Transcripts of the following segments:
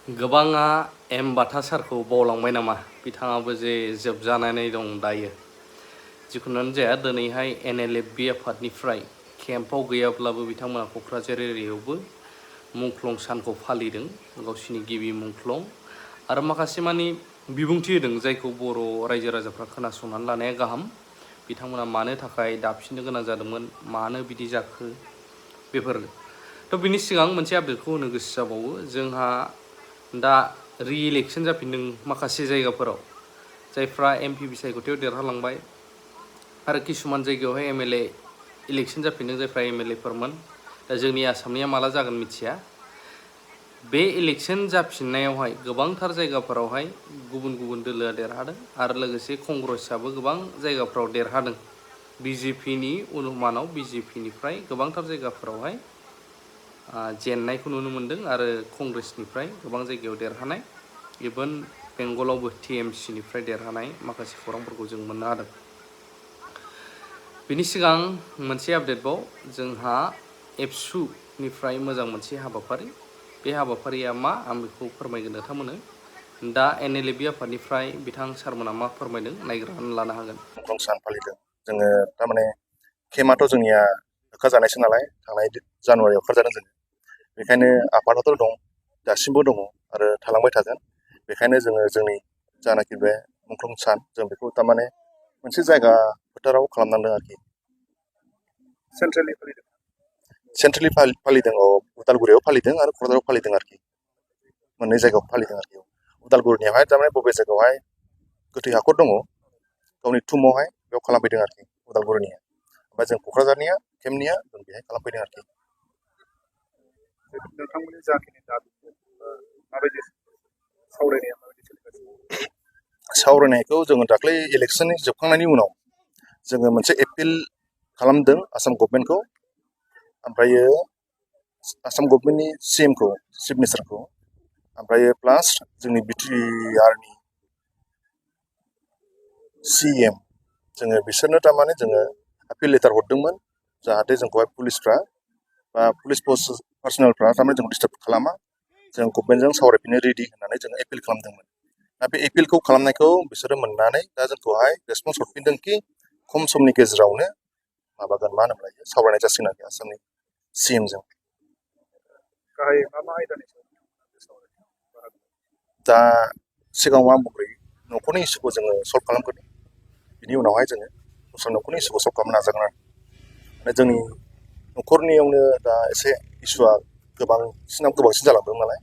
गोबाङा एम बाथा सारखौ बावलांबाय नामा बिथाङाबो जे जोबजानानै दं दायो जिखुनुआनो जाया दिनैहाय NLFB आफादनिफ्राय केम्पआव गैयाब्लाबो बिथांमोना क'क्राझार एरियायावबो मुंख्लं सानखौ फालिदों गावसिनि गिबि मुंख्लं आरो माखासे मानि बिबुंथि होदों जायखौ बर' रायजो राजाफ्रा खोनासंनानै लानाया गाहाम बिथांमोना मानो थाखाय दाफिननो गोनां जादोंमोन मानो बिदि जाखो बेफोर थ' बिनि सिगां मोनसे आपडेटखौ होनो गोसो जाबावो जोंहा दा रि-इलेक्सन जाफिनदों माखासे जायगाफोराव जायफ्रा MP सायख'थायाव देरहालांबाय आरो किसुमान जायगायावहाय MLA इलेक्सन जाफिनदों जायफ्रा MLAफोरमोन दा जोंनि आसामनिया माला जागोन मिथिया बे इलेक्सन जाफिननायावहाय गोबांथार जायगाफोरावहाय गुबुन गुबुन दोलोआ देरहादों आरो लोगोसे कंग्रेसआबो गोबां जायगाफोराव देरहादों BJPनि अनुमानाव BJPनिफ्राय गोबांथार जायगाफोरावहाय जेननायखौ नुनो मोन्दों आरो कंग्रेसनिफ्राय गोबां जायगायाव देरहानाय इभेन बेंगलावबो TMCनिफ्राय देरहानाय माखासे खौरांफोरखौ जों मोननो हादों बिनि सिगां मोनसे आपडेटबाव जोंहा एबसुनिफ्राय मोजां मोनसे हाबाफारि बे हाबाफारिया मा आं बेखौ फोरमायगोन नोंथांमोननो दा NLFB आफादनिफ्राय बिथां सारमोना मा फोरमायदों नायग्रोनानै लानो हागोन मुंख्लं सान फालिदों जोङो थारमाने केम्पआथ' जोंनिया होखाजानायसो नालाय थांनाय जानुवारियाव होखारजादों जोङो बेखायनो आफादाथ' दं दासिमबो दङ आरो थालांबाय थागोन बेखायनो जोङो जोंनि जानाखि बे मुंख्लं सान जों बेखौ थारमाने मोनसे जायगा फोथाराव खालामनांदों आरोखि सेन्ट्रेलि फालिदों उदालगुरियाव फालिदों आरो क'क्राझाराव फालिदों आरोखि मोननै जायगायाव फालिदों आरोखि उदालगुरिनियावहाय थारमाने बबे जायगायावहाय गोथै हाखर दङ गावनि थुमावहाय बेयाव खालामफैदों आरोखि उदालगुरिनिया ओमफ्राय जों क'क्राझारनिया केम्पनिया जों बेहाय खालामफैदों आरोखि नोंथांमोननि जाखिनि दाबि माबायदि सावरायनायखौ जोङो दाख्लै इलेक्सननि जोबखांनायनि उनाव जोङो मोनसे एपिल खालामदों आसाम गभर्नमेन्टखौ ओमफ्रायो आसाम गभर्नमेन्टनि CMखौ चिफ मिनिस्टारखौ ओमफ्रायो प्लास जोंनि BTRनि CM जोङो बिसोरनो थारमाने जोङो आपिल लेटार हरदोंमोन जाहाथे जोंखौहाय पुलिसफ्रा बा पुलिस पार्सनेलफ्रा थारमाने जोंखौ डिस्टार्ब खालामा जों गभर्नमेन्टजों सावरायफिननो रेडि होननानै जोङो एपिल खालामदोंमोन दा बे एपिलखौ खालामनायखौ बिसोरो मोननानै दा जोंखौहाय रेसपन्स हरफिनदों कि खम समनि गेजेरावनो माबागोन मा होनोमोनलाय सावरायनाय जासिगोन आरोखि आसामनि CMजों दा सिगाङाव आं बुंग्रोयो न'खरनि इसुखौ जोङो सल्भ खालामग्रोदों बिनि उनावहाय जोङो दस्रा न'खरनि इसुखौ सल्भ खालामनो नाजागोन आरो जोंनि न'खरनियावनो दा एसे इसुआ गोबांसिन जालांदों नालाय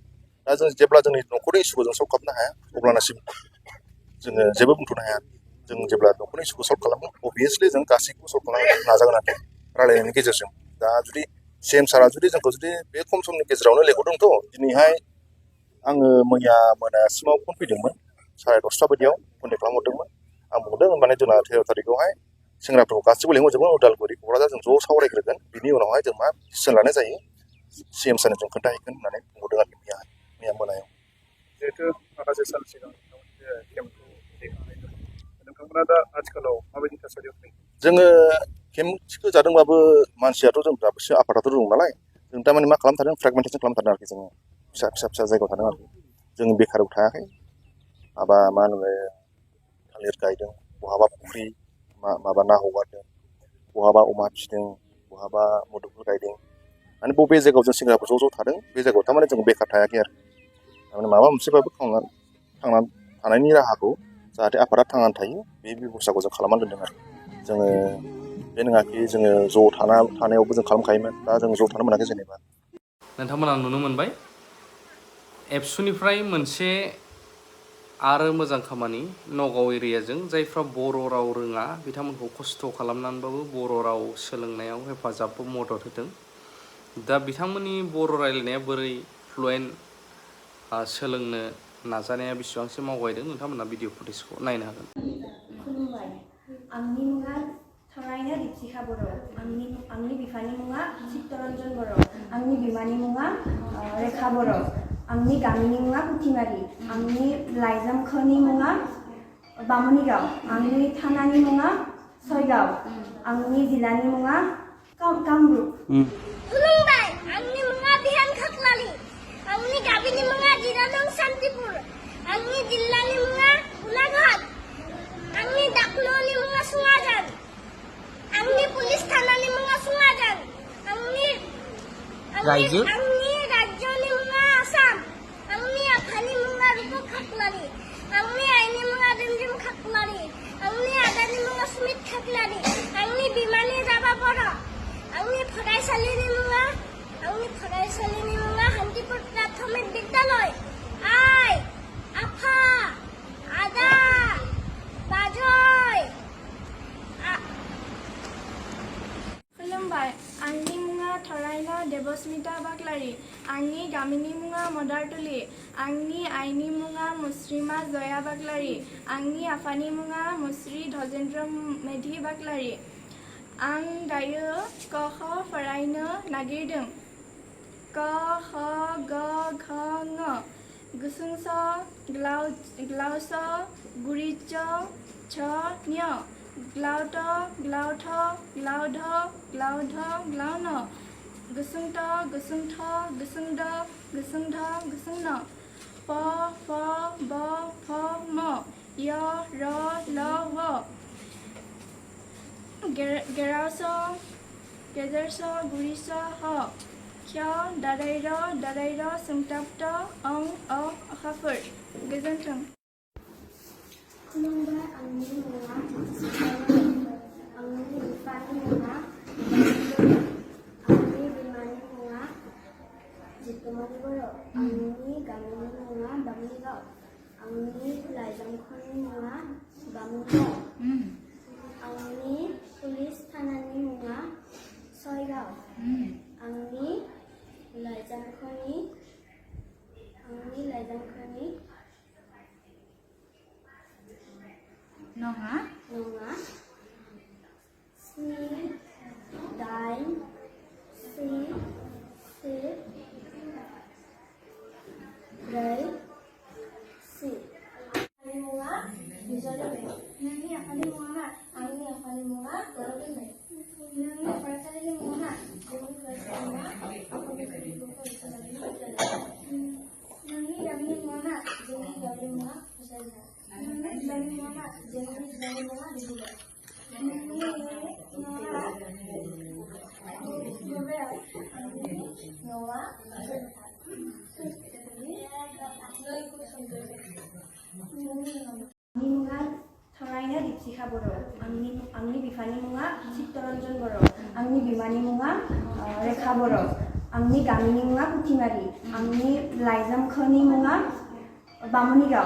दा जों जेब्ला जोंनि न'खरनि इसुखौ जों सल्भ खालामनो हाया अब्लानासिम जोङो जेबो बुंथ'नो हाया जों जेब्ला न'खरनि इसुखौ सल्भ खालामो अभियासलि जों गासैखौबो सल्भ खालामनो नाजागोन आरोखि रायलायनायनि गेजेरजों दा जुदि CM सारा जुदि जोंखौ जुदि बे खम समनि गेजेरावनो लेंहरदोंथ' दिनैहाय आङो मैया मोनासिमाव फन फैदोंमोन 10:30 बायदियाव कन्टेक्ट खालामहरदोंमोन आं बुंदों माने जोंना 13 थारिखआवहाय सेंग्राफोरखौ गासैबो लेंहरजोबगोन उदालगुरि क'क्राझार जों ज' सावरायग्रोगोन बिनि उनावहाय जों मा डिसिसन लानाय जायो CM सारनो जों खोन्थाहैगोन होननानै बुंहरदों आरोखि मैया मोनायाव जिहेथु माखासे सान सिगां केम्पखौ नोंथांमोना दा आथिखालाव माबायदि थासारियाव फैयो जोङो केम्पखौ जादोंबाबो मानसियाथ' जों दाबोसो आफादाथ' दं नालाय जों थारमाने मा खालामथारदों फ्रेगमेन्टेसन खालामथारदों आरोखि जोङो फिसा जायगायाव थादों आरोखि जों बेखाराव थायाखै माबा मा होनो थालिर गायदों बहाबा फुख्रि माबा ना हगारदों बहाबा अमा फिसिदों बहाबा मुदुफुल गायदों माने बबे जायगायाव जों सेंग्राफोर ज' थादों बे जायगायाव थारमाने जों बेखार थायाखै आरो थारमाने माबा मोनसेबाबो थांनानै थानायनि राहाखौ जाहाथे आफादा थांनानै थायो बे बेबस्थाखौ जों खालामनानै दोनदों आरो जोङो बे नङाखि जोङो ज' थानायावबो जों खालामखायोमोन दा जों ज' थानो मोनाखै जेनेबा नोंथांमोना नुनो मोनबाय एबसुनिफ्राय मोनसे आरो मोजां खामानि नगाव एरियाजों जायफ्रा बर' राव रोङा बिथांमोनखौ खस्थ' खालामनानैबाबो बर' राव सोलोंनायाव हेफाजाब मदद होदों दा बिथांमोननि बर' रायलायनाया बोरै फ्लुएन्ट सोलोंनो नाजानाया बेसेबांसिम आवगायदों नोंथांमोना भिडिअ फुटेजखौ नायनो हागोन खुलुमबाय आंनि मुङा थारैनो दीपशिखा बर' आंनि बिफानि मुङा चित्तरन्जन बर' आंनि बिमानि मुङा रेखा बर' आंनि गामिनि मुङा कुथिमारि आंनि लाइजामखोनि मुङा बामुनिगाव आंनि थानानि मुङा सयगाव आंनि जिल्लानि मुङा कामरुप खुलुमबाय आंनि मुङा बिहान खाख्लारि आंनि गामिनि मुङा दिरानंसा रायजो आंनि रायजोनि मुङा आसाम आंनि आफानि मुङा रुप खाख्लारि आंनि आइनि मुङा रिमझिम खाख्लारि आंनि आदानि मुङा सुमित खाख्लारि आंनि बिमानि राभा बर' आंनि फरायसालिनि मुङा हान्थिपुर प्राथमिक बिद्यालय आइ आफा आदा बाजै खुलुमबाय आंनि मुङा थरायना देबस्मिता बाग्लारि आंनि गामिनि मुङा मदारतुलि आंनि आइनि मुङा मुस्रिमा जया बाग्लारि आंनि आफानि मुङा मुस्रि धजेन्द्र मेधि बाग्लारि आं दायो क ख फरायनो नागिरदों क ख ग घ ङ गुसुं स ग्लाव स गुरि च छ ञ ग्लाव ट ग्लाव थ ग्लाव ढ ग्लाव ध ग्लाव न गुसुं ट गुसुं थ गुसुं ड गुसुं ध गुसुं न प फ ब फ म य र ल व गेराव स गेजेर स गुरि स ह क्ष दादाय र सोंथाब ट अं अ आखाफोर गोजोन्थों। खुलुमबाय आंनि मुङा आंनि बिफानि मुङा आंनि बिमानि मुङा जितुमनि बर' आंनि गामिनि मुङा बामनिगाव आंनि लाइजामख'नि मुङा बामनिगाव आंनि पुलिस थानानि मुङा सयगाव आंनि लाइजामख'नि नङा 7 8 4 4 आंनि मुङा बिजय नोंनि आफानि मुङा आंनि आफानि मुङा गरदोनबाय नोंनि फरायसालिनि मुङा जोंनि फरायसालिया नोंनि गामिनि मुङा जोंनि गामिनि मुङा फसायजा नोंनि जिल्लानि मुङा जोंनि जिल्लानि मुङा डिब्रुगड़ नोंनि न'आ बबेयाव आंनि न'आ आंनि मुङा थरायना दीपशिखा बर' आंनि बिफानि मुङा चित्तरन्जन बर' आंनि बिमानि मुङा रेखा बर' आंनि गामिनि मुङा पुथिमारि आंनि लाइजामख'नि मुङा बामुनिगाव